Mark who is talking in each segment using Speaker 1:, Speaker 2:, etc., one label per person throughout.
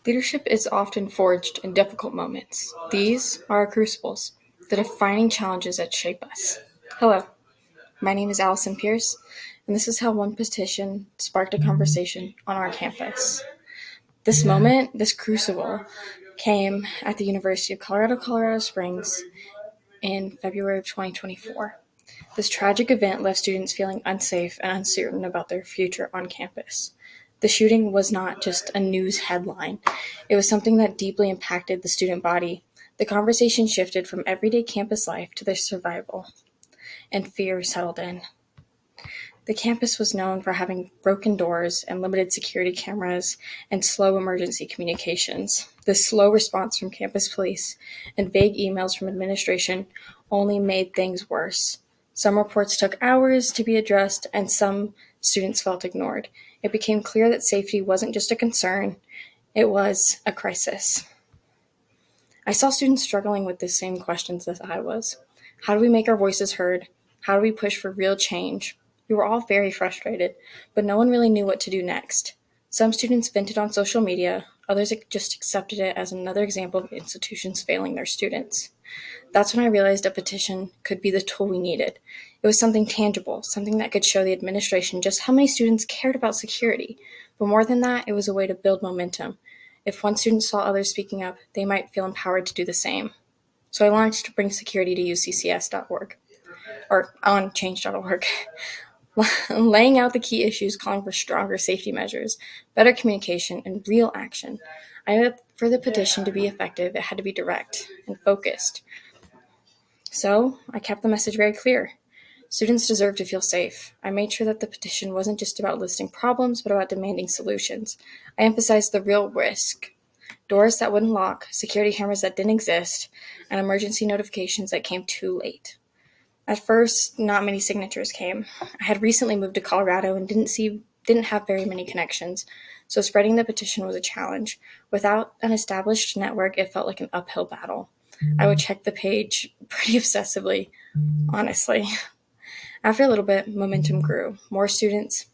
Speaker 1: Leadership is often forged in difficult moments. These are our crucibles, the defining challenges that shape us. Hello, my name is Allison Pierce, and this is how one petition sparked a conversation on our campus. This moment, this crucible, came at the University of Colorado Springs in February of 2024. This tragic event left students feeling unsafe and uncertain about their future on campus. The shooting was not just a news headline. It was something that deeply impacted the student body. The conversation shifted from everyday campus life to their survival, and fear settled in. The campus was known for having broken doors and limited security cameras and slow emergency communications. The slow response from campus police and vague emails from administration only made things worse. Some reports took hours to be addressed, and some students felt ignored. It became clear that safety wasn't just a concern, it was a crisis. I saw students struggling with the same questions that I was. How do we make our voices heard? How do we push for real change? We were all very frustrated, but no one really knew what to do next. Some students vented on social media, others just accepted it as another example of institutions failing their students. That's when I realized a petition could be the tool we needed. It was something tangible, something that could show the administration just how many students cared about security. But more than that, it was a way to build momentum. If one student saw others speaking up, they might feel empowered to do the same. So I launched Bring Security to UCCS.org, or on change.org, laying out the key issues, calling for stronger safety measures, better communication, and real action. I knew that for the petition to be effective, it had to be direct and focused. So I kept the message very clear. Students deserve to feel safe. I made sure that the petition wasn't just about listing problems, but about demanding solutions. I emphasized the real risk: doors that wouldn't lock, security cameras that didn't exist, and emergency notifications that came too late. At first, not many signatures came. I had recently moved to Colorado and didn't have very many connections, so spreading the petition was a challenge. Without an established network, it felt like an uphill battle. I would check the page pretty obsessively, honestly. After a little bit, momentum grew. More students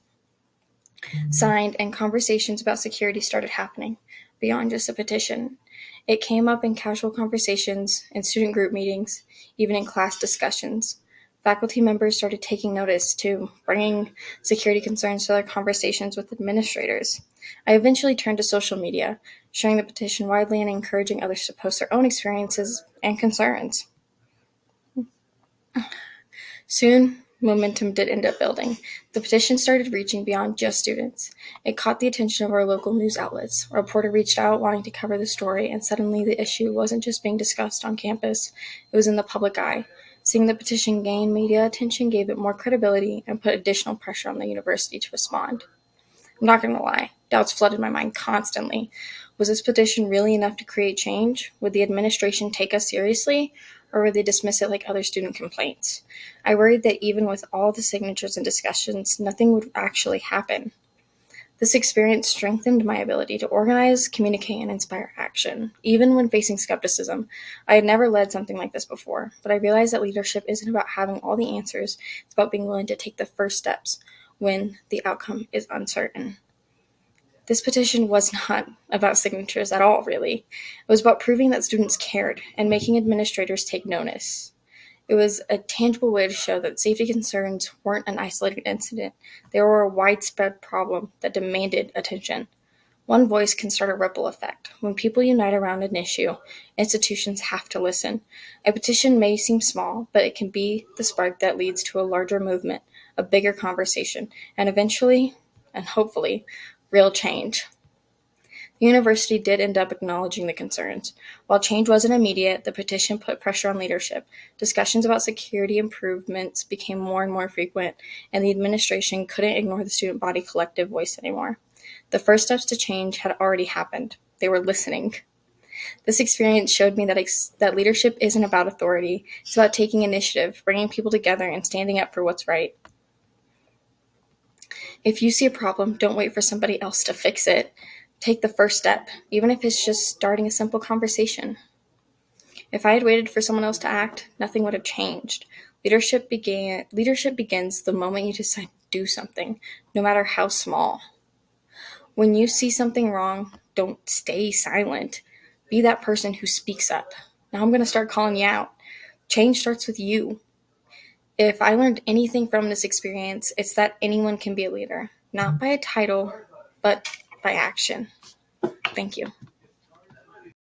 Speaker 1: signed, and conversations about security started happening beyond just a petition. It came up in casual conversations, in student group meetings, even in class discussions. Faculty members started taking notice too, bringing security concerns to their conversations with administrators. I eventually turned to social media, sharing the petition widely and encouraging others to post their own experiences and concerns. Soon, momentum did end up building. The petition started reaching beyond just students. It caught the attention of our local news outlets. A reporter reached out wanting to cover the story, and suddenly the issue wasn't just being discussed on campus, it was in the public eye. Seeing the petition gain media attention gave it more credibility and put additional pressure on the university to respond. I'm not going to lie, doubts flooded my mind constantly. Was this petition really enough to create change? Would the administration take us seriously, or would they dismiss it like other student complaints? I worried that even with all the signatures and discussions, nothing would actually happen. This experience strengthened my ability to organize, communicate, and inspire action. Even when facing skepticism, I had never led something like this before, but I realized that leadership isn't about having all the answers. It's about being willing to take the first steps when the outcome is uncertain. This petition was not about signatures at all, really. It was about proving that students cared and making administrators take notice. It was a tangible way to show that safety concerns weren't an isolated incident. They were a widespread problem that demanded attention. One voice can start a ripple effect. When people unite around an issue, institutions have to listen. A petition may seem small, but it can be the spark that leads to a larger movement, a bigger conversation, and eventually, and hopefully, real change. The university did end up acknowledging the concerns. While change wasn't immediate, the petition put pressure on leadership. Discussions about security improvements became more and more frequent, and the administration couldn't ignore the student body collective voice anymore. The first steps to change had already happened. They were listening. This experience showed me that leadership isn't about authority. It's about taking initiative, bringing people together, and standing up for what's right. If you see a problem, don't wait for somebody else to fix it. Take the first step, even if it's just starting a simple conversation. If I had waited for someone else to act, nothing would have changed. Leadership begins the moment you decide to do something, no matter how small. When you see something wrong, don't stay silent. Be that person who speaks up. Now I'm going to start calling you out. Change starts with you. If I learned anything from this experience, it's that anyone can be a leader, not by a title, but by action. Thank you.